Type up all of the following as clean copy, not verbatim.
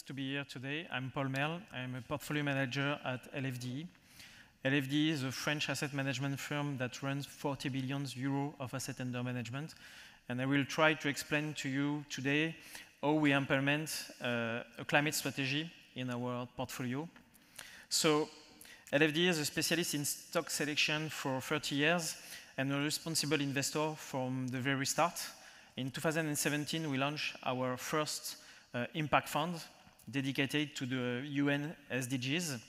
pleased to be here today. I'm Paul Merle. I'm a portfolio manager at LFDE. LFDE is a French asset management firm that runs 40 billion euros of asset under management. And I will try to explain to you today how we implement a climate strategy in our portfolio. So LFDE is a specialist in stock selection for 30 years and a responsible investor from the very start. In 2017, we launched our first impact fund dedicated to the UN SDGs.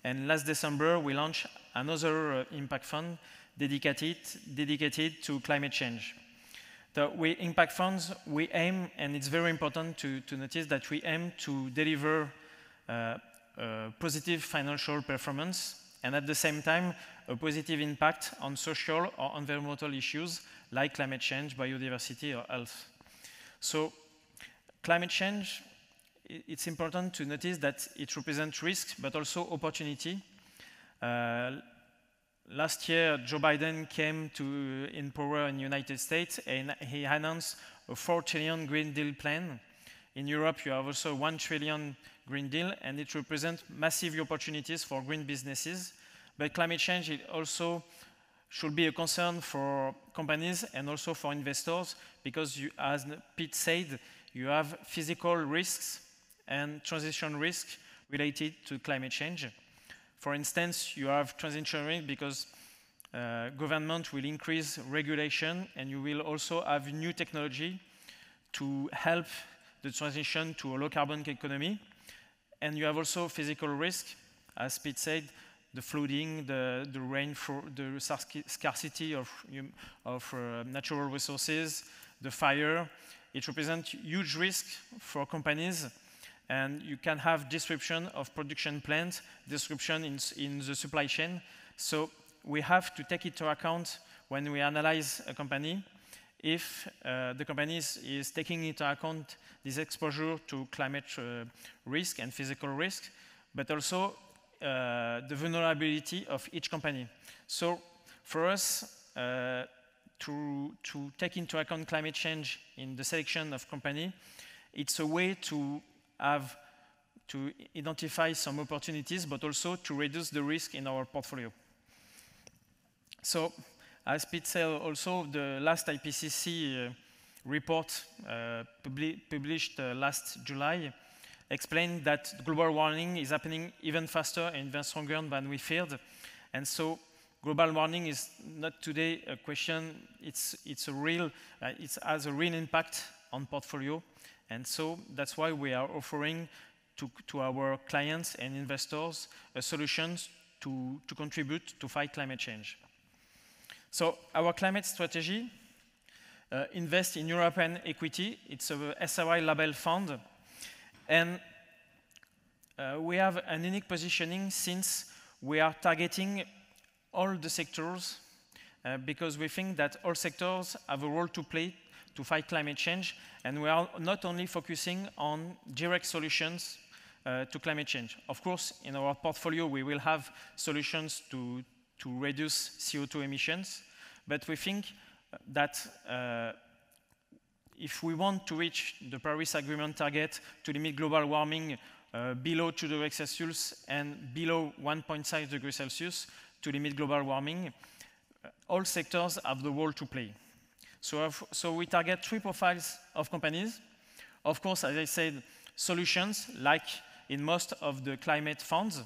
And last December, we launched another impact fund dedicated to climate change. The impact funds, we aim, and it's very important to notice that we aim to deliver positive financial performance and at the same time a positive impact on social or environmental issues like climate change, biodiversity, or health. So climate change, it's important to notice that it represents risk but also opportunity. Last year, Joe Biden came in power in the United States and he announced a 4 trillion Green Deal plan. In Europe, you have also 1 trillion Green Deal, and it represents massive opportunities for green businesses. But climate change also should be a concern for companies and also for investors because, as Pete said, you have physical risks and transition risk related to climate change. For instance, you have transition risk because government will increase regulation and you will also have new technology to help the transition to a low carbon economy. And you have also physical risk, as Pete said, the flooding, the rainfall, the scarcity of natural resources, the fire. It represents huge risk for companies, and you can have disruption of production plants, disruption in the supply chain. So we have to take into account when we analyze a company if the company is taking into account this exposure to climate risk and physical risk, but also the vulnerability of each company. So for us, to take into account climate change in the selection of company, it's a way to identify some opportunities, but also to reduce the risk in our portfolio. So, as Pete said also, the last IPCC report published last July explained that global warming is happening even faster and even stronger than we feared. And so global warming is not today a question, it has a real impact on portfolio. And so that's why we are offering to our clients and investors solutions to contribute to fight climate change. So our climate strategy invests in European equity. It's a SRI label fund. And we have an unique positioning since we are targeting all the sectors because we think that all sectors have a role to play to fight climate change. And we are not only focusing on direct solutions to climate change. Of course, in our portfolio, we will have solutions to reduce CO2 emissions. But we think that if we want to reach the Paris Agreement target to limit global warming below 2 degrees Celsius and below 1.5 degrees Celsius to limit global warming, all sectors have the role to play. So we target 3 profiles of companies. Of course, as I said, solutions like in most of the climate funds.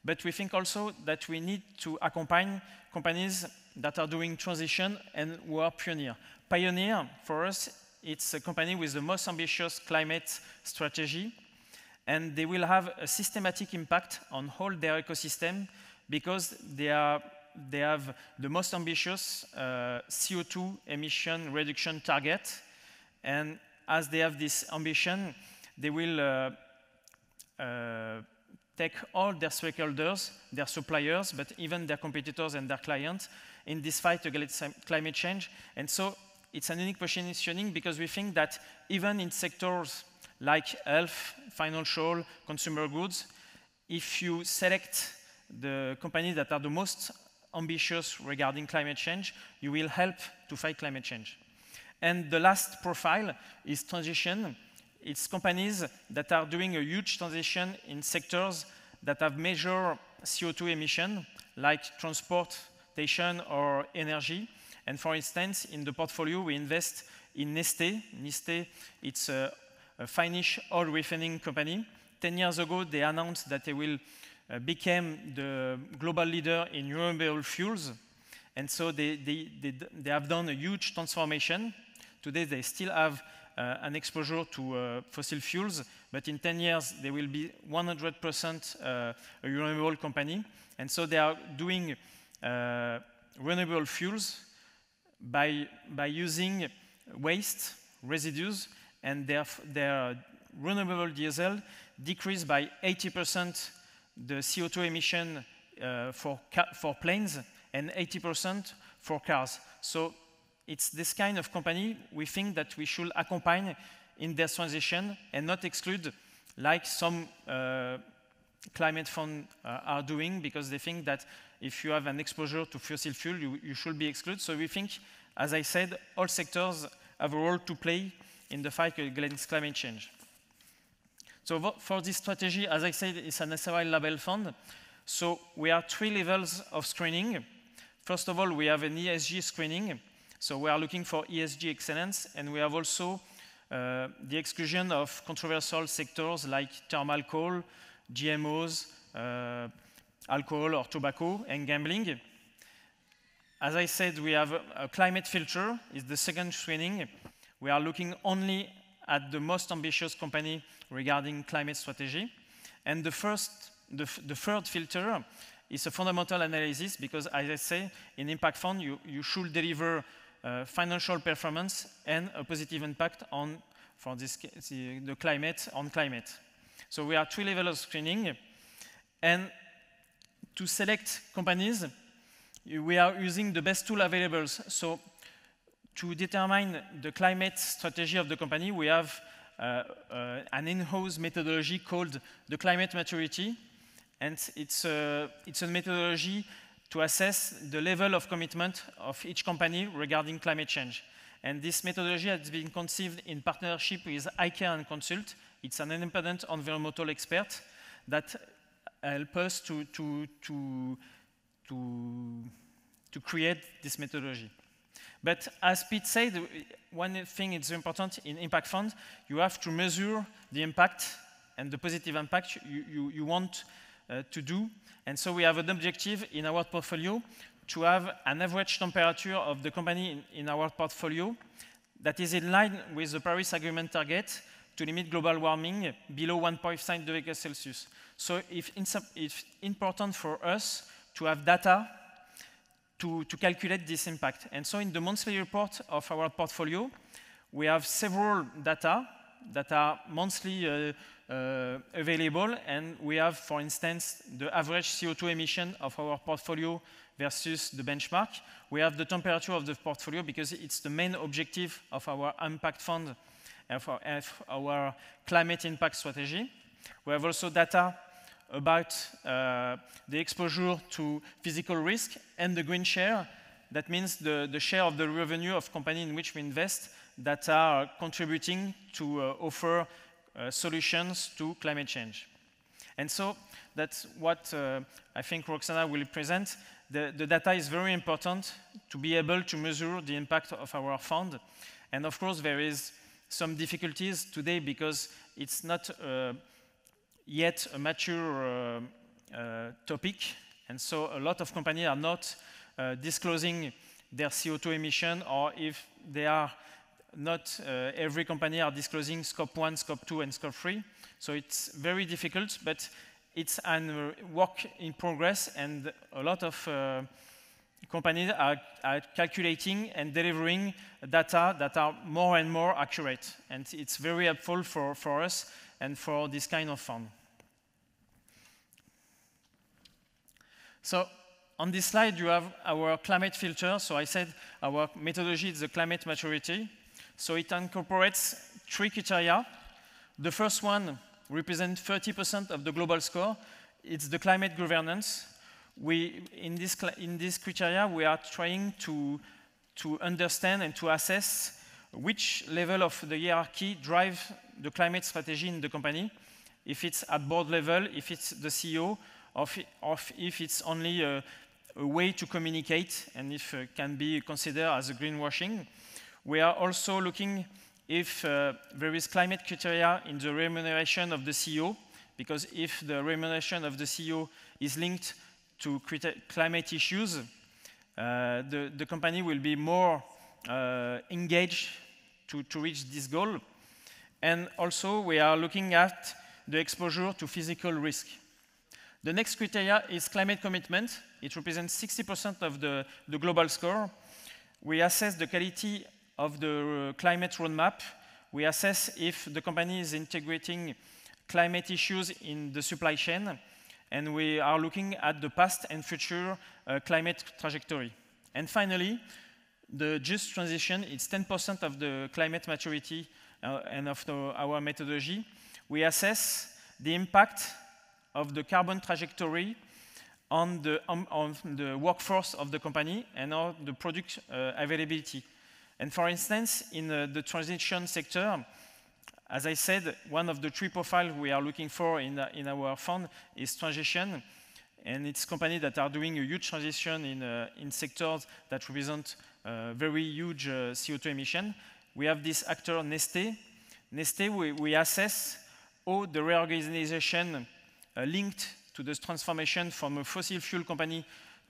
But we think also that we need to accompany companies that are doing transition and who are pioneer. Pioneer, for us, it's a company with the most ambitious climate strategy, and they will have a systematic impact on all their ecosystem because they have the most ambitious CO2 emission reduction target. And as they have this ambition, they will take all their stakeholders, their suppliers, but even their competitors and their clients in this fight against climate change. And so it's an unique positioning because we think that even in sectors like health, financial, consumer goods, if you select the companies that are the most ambitious regarding climate change, you will help to fight climate change. And the last profile is transition. it's companies that are doing a huge transition in sectors that have major CO2 emission, like transportation or energy. And for instance, in the portfolio, we invest in Neste. Neste, it's a Finnish oil refining company. 10 years ago, they announced that they will become the global leader in renewable fuels. And so they have done a huge transformation. Today, they still have an exposure to fossil fuels, but in 10 years, they will be 100% a renewable company. And so they are doing renewable fuels by using waste, residues, and their renewable diesel decreased by 80% the CO2 emission for planes and 80% for cars. So it's this kind of company we think that we should accompany in their transition and not exclude, like some climate funds are doing, because they think that if you have an exposure to fossil fuel, you should be excluded. So we think, as I said, all sectors have a role to play in the fight against climate change. So for this strategy, as I said, it's an SRI label fund. So we have 3 levels of screening. First of all, we have an ESG screening. So we are looking for ESG excellence, and we have also the exclusion of controversial sectors like thermal coal, GMOs, alcohol or tobacco, and gambling. As I said, we have a climate filter, is the second screening. We are looking only at the most ambitious company regarding climate strategy. And the third filter is a fundamental analysis, because as I say, in impact fund, you should deliver financial performance and a positive impact on, for this, the climate, on climate. So we have 3 levels of screening. And to select companies, we are using the best tool available. So to determine the climate strategy of the company, we have an in-house methodology called the climate maturity. And it's a methodology to assess the level of commitment of each company regarding climate change. And this methodology has been conceived in partnership with iCare and Consult. It's an independent environmental expert that help us to create this methodology. But as Pete said, one thing is important in impact fund, you have to measure the impact and the positive impact you want to do. And so we have an objective in our portfolio to have an average temperature of the company in our portfolio that is in line with the Paris Agreement target to limit global warming below 1.5 degrees Celsius. So it's important for us to have data to calculate this impact. And so in the monthly report of our portfolio, we have several data that are monthly available, and we have, for instance, the average CO2 emission of our portfolio versus the benchmark. We have the temperature of the portfolio because it's the main objective of our impact fund, of our climate impact strategy. We have also data about the exposure to physical risk and the green share. That means the share of the revenue of companies in which we invest that are contributing to offer solutions to climate change. And so that's what I think Roxana will present. The data is very important to be able to measure the impact of our fund. And of course, there is some difficulties today because it's not yet a mature topic. And so a lot of companies are not disclosing their CO2 emission, or if they are not every company are disclosing scope 1, scope 2, and scope 3. So it's very difficult, but it's a work in progress, and a lot of companies are calculating and delivering data that are more and more accurate. And it's very helpful for us and for this kind of fund. So on this slide, you have our climate filter. So I said our methodology is the climate maturity. So it incorporates 3 criteria. The first one represents 30% of the global score. It's the climate governance. In this criteria, we are trying to understand and to assess which level of the hierarchy drives the climate strategy in the company, if it's at board level, if it's the CEO, or if it's only a way to communicate and if it can be considered as a greenwashing. We are also looking if there is climate criteria in the remuneration of the CEO, because if the remuneration of the CEO is linked to climate issues, the company will be more engaged to reach this goal. And also, we are looking at the exposure to physical risk. The next criteria is climate commitment. It represents 60% of the global score. We assess the quality of the climate roadmap. We assess if the company is integrating climate issues in the supply chain. And we are looking at the past and future climate trajectory. And finally, the just transition, it's 10% of the climate maturity and of our methodology. We assess the impact of the carbon trajectory on the workforce of the company and on the product availability. And for instance, in the transition sector, as I said, one of the 3 profiles we are looking for in our fund is transition. And it's companies that are doing a huge transition in sectors that represent very huge CO2 emission. We have this actor, Neste. Neste, we assess how the reorganization linked to this transformation from a fossil fuel company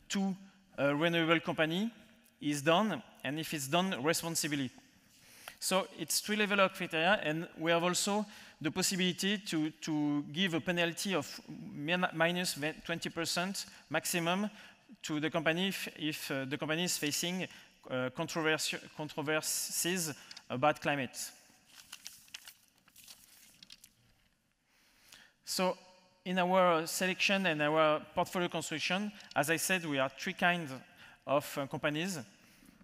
to a renewable company is done, and if it's done responsibly. So it's 3 levels of criteria, and we have also the possibility to give a penalty of minus 20% maximum to the company if the company is facing controversies about climate. So in our selection and our portfolio construction, as I said, we are 3 kinds of companies.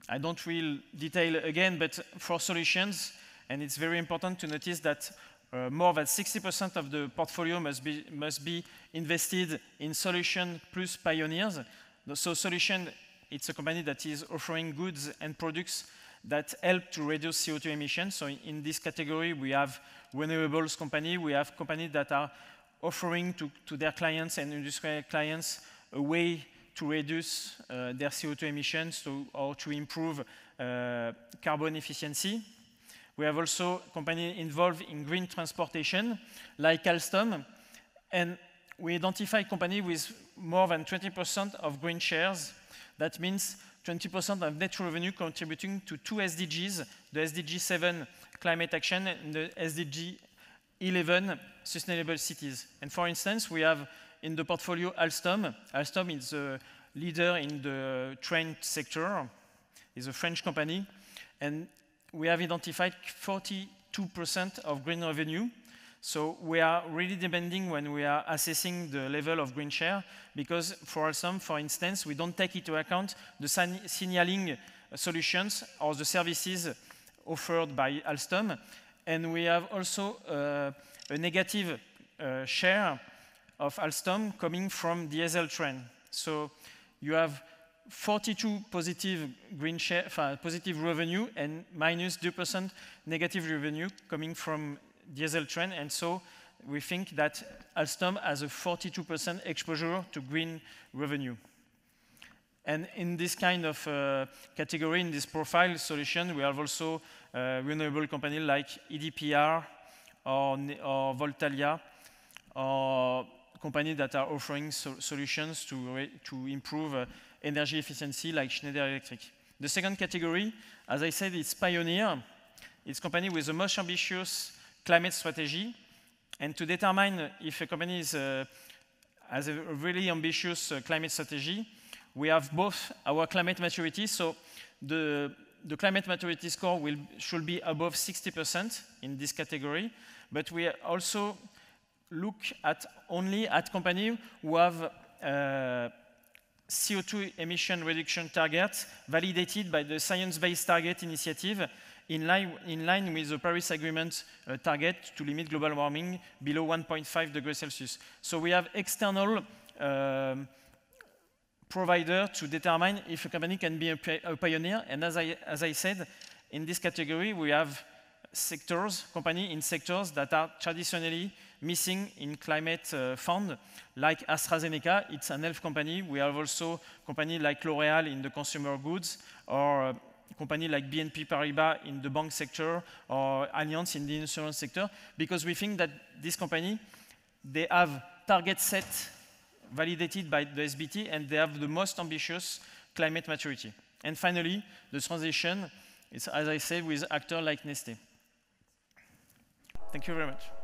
I don't really detail again, but for solutions, and it's very important to notice that more than 60% of the portfolio must be invested in solution plus pioneers. So solution, it's a company that is offering goods and products that help to reduce CO2 emissions. So in this category, we have renewables company, we have companies that are offering to their clients and industrial clients a way to reduce their CO2 emissions or to improve carbon efficiency. We have also companies involved in green transportation, like Alstom, and we identify companies with more than 20% of green shares. That means 20% of net revenue contributing to 2 SDGs, the SDG 7 climate action and the SDG 11 sustainable cities. And for instance, we have in the portfolio Alstom. Alstom is a leader in the train sector. It's a French company. And we have identified 42% of green revenue. So we are really demanding when we are assessing the level of green share, because for Alstom, for instance, we don't take into account the signaling solutions or the services offered by Alstom. And we have also a negative share of Alstom coming from diesel train. So you have 42 positive green share, positive revenue, and minus 2% negative revenue coming from diesel train. And so we think that Alstom has a 42% exposure to green revenue. And in this kind of category, in this profile solution, we have also renewable companies like EDPR or Voltalia, or companies that are offering solutions to improve energy efficiency, like Schneider Electric. The second category, as I said, is Pioneer. It's a company with the most ambitious climate strategy. And to determine if a company has a really ambitious climate strategy, we have both our climate maturity. So the climate maturity score should be above 60% in this category. But we also look only at companies who have CO2 emission reduction targets validated by the Science Based Targets initiative in line with the Paris Agreement target to limit global warming below 1.5 degrees Celsius. So we have external provider to determine if a company can be a pioneer. And as I said, in this category, we have sectors, companies in sectors that are traditionally missing in climate fund, like AstraZeneca, it's an health company. We have also companies like L'Oréal in the consumer goods, or company like BNP Paribas in the bank sector, or Allianz in the insurance sector, because we think that this company, they have target set validated by the SBT, and they have the most ambitious climate maturity. And finally, the transition is, as I said, with actors like Neste. Thank you very much.